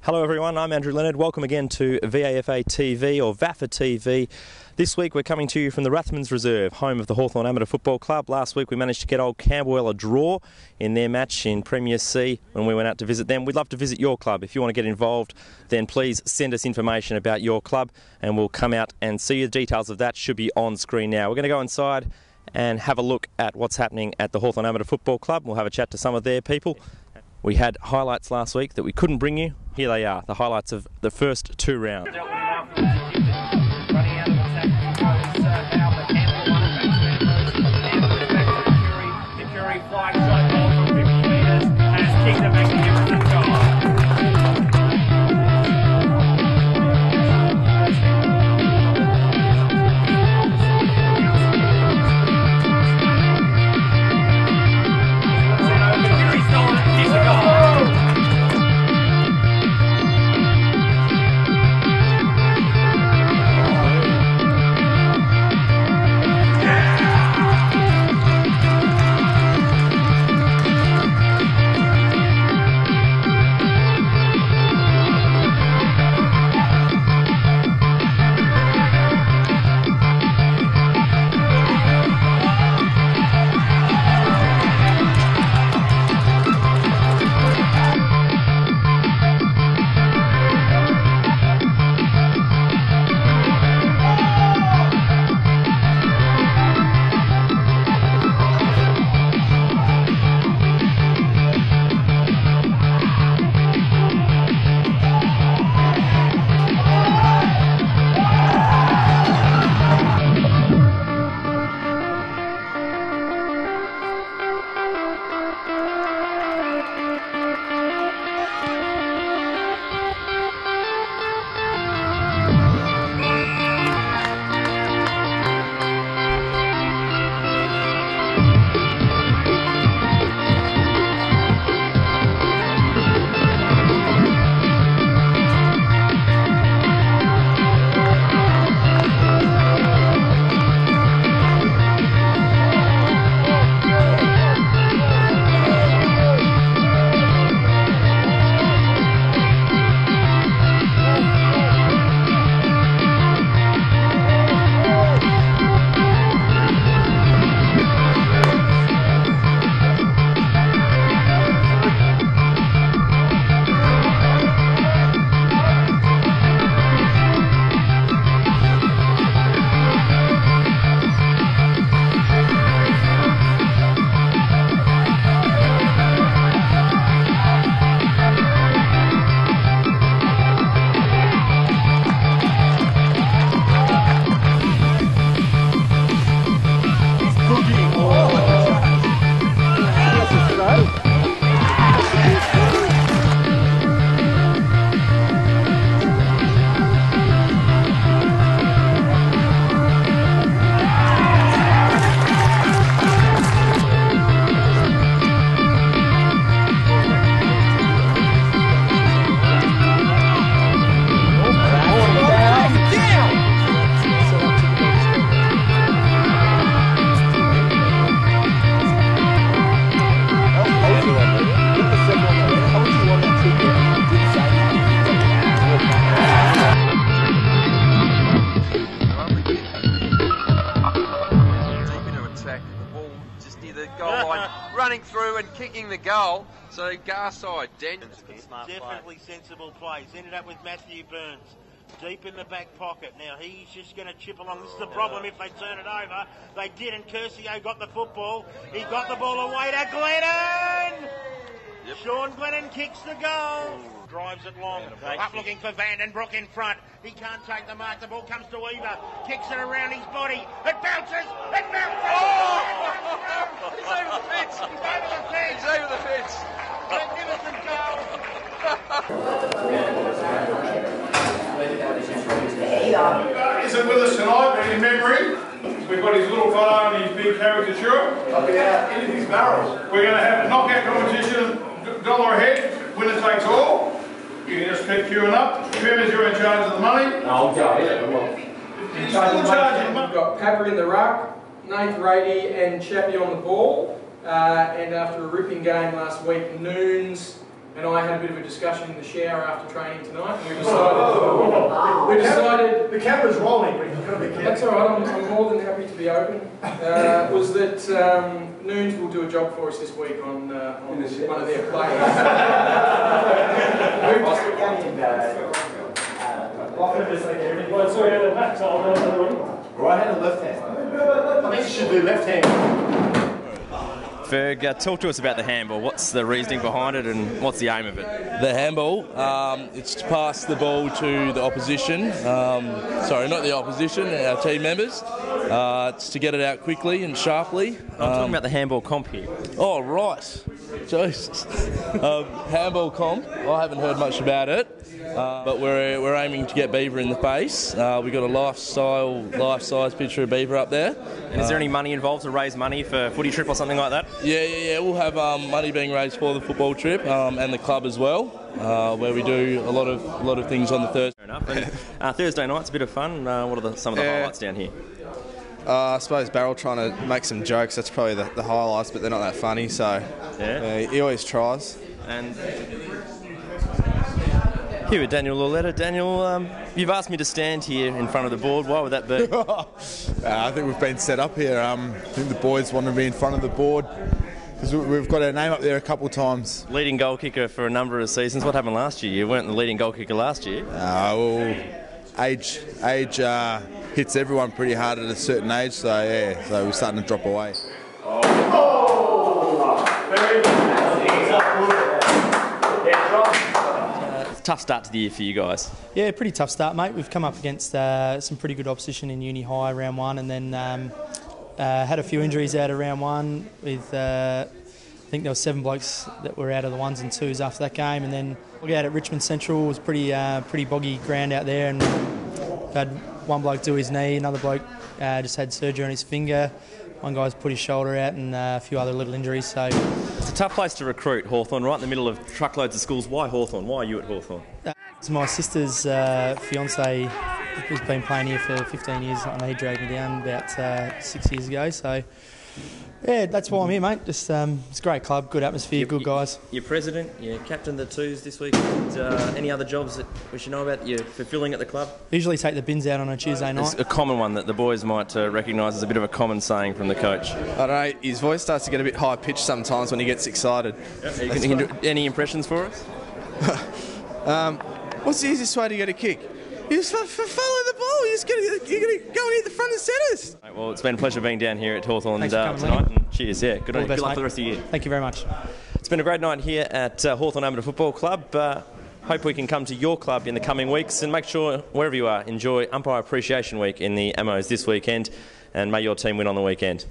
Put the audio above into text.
Hello everyone, I'm Andrew Leonard. Welcome again to Vafa Tv or Vafa TV. This week we're coming to you from the Rathmans Reserve, home of the Hawthorn Amateur Football Club. Last week we managed to get old Camberwell a draw in their match in Premier C when we went out to visit them. We'd love to visit your club. If you want to get involved, then please send us information about your club and we'll come out and see you. The details of that should be on screen now. We're going to go inside and have a look at what's happening at the Hawthorn Amateur Football Club. We'll have a chat to some of their people. We had highlights last week that we couldn't bring you. Here they are, the highlights of the first two rounds. Running through and kicking the goal, so Garside, definitely sensible plays. Ended up with Matthew Burns deep in the back pocket. Now he's just going to chip along. This is the problem if they turn it over. They did, and Curcio got the football. He got the ball away to Glennon. Yep. Sean Glennon kicks the goal. Drives it long. Up looking for Vandenbroek in front. He can't take the mark. The ball comes to Weaver. Kicks it around his body. It bounces. It bounces. Oh! He's over the fence. He's over the fence. He's over the fence. Magnificent goal. Isn't with us tonight, but in memory, we've got his little fellow and his big caricature. In his barrels. We're going to have a knockout competition, $1 a head, winner takes all. You can just keep queuing up. Remember, you're in charge of the money. No, I'll go, yeah. He's still in charge of the money. We've got Papa in the ruck, Nate Rady and Chappie on the ball. And after a ripping game last week, Noons and I had a bit of a discussion in the shower after training tonight, and we decided the camera's rolling, but you've got to be careful. That's all right, I'm more than happy to be open. Was that Noons will do a job for us this week on one of their players. Right hand or left hand? I think you should do left hand. Ferg, talk to us about the handball. What's the reasoning behind it and what's the aim of it? The handball, it's to pass the ball to the opposition. Sorry, not the opposition, our team members. It's to get it out quickly and sharply. I'm talking about the handball comp here. Oh, right. Jesus. Handball comp, I haven't heard much about it. But we're aiming to get Beaver in the face. We've got a life-size picture of Beaver up there. And is there any money involved to raise money for footy trip or something like that? Yeah. We'll have money being raised for the football trip and the club as well, where we do a lot of things on the Thursday. Fair enough. And, Thursday night's a bit of fun. What are some of the highlights down here? I suppose Barrel trying to make some jokes. That's probably the highlights, but they're not that funny. So he always tries. And here with Daniel Leonard. Daniel, you've asked me to stand here in front of the board. Why would that be? I think we've been set up here. I think the boys want to be in front of the board because we've got our name up there a couple of times. Leading goal kicker for a number of seasons. What happened last year? You weren't the leading goal kicker last year. Well, age hits everyone pretty hard at a certain age, so we're starting to drop away. Tough start to the year for you guys. Yeah, pretty tough start, mate. We've come up against some pretty good opposition in Uni High round one, and then had a few injuries out of round one. With I think there were 7 blokes that were out of the 1s and 2s after that game, and then we out at Richmond Central. It was pretty boggy ground out there, and had one bloke do his knee, another bloke just had surgery on his finger. One guy's put his shoulder out, and a few other little injuries. So it's a tough place to recruit, Hawthorn, right in the middle of truckloads of schools. Why Hawthorn? Why are you at Hawthorn? It's my sister's fiance who's been playing here for 15 years, and he dragged me down about 6 years ago. So yeah, that's why I'm here, mate. Just it's a great club, good atmosphere, good guys. You're president, you're captain of the twos this week. Any other jobs that we should know about that you're fulfilling at the club? Usually take the bins out on a Tuesday night. It's a common one that the boys might recognise as a bit of a common saying from the coach. I don't know, his voice starts to get a bit high-pitched sometimes when he gets excited. Yep. You can do any impressions for us? What's the easiest way to get a kick? You just follow the ball. You're going to go and hit the front and centres. Well, it's been a pleasure being down here at Hawthorn tonight. And cheers, yeah. Good luck for the rest of the year. Thank you very much. It's been a great night here at Hawthorn Amateur Football Club. Hope we can come to your club in the coming weeks, and make sure, wherever you are, enjoy Umpire Appreciation Week in the Amos this weekend, and may your team win on the weekend.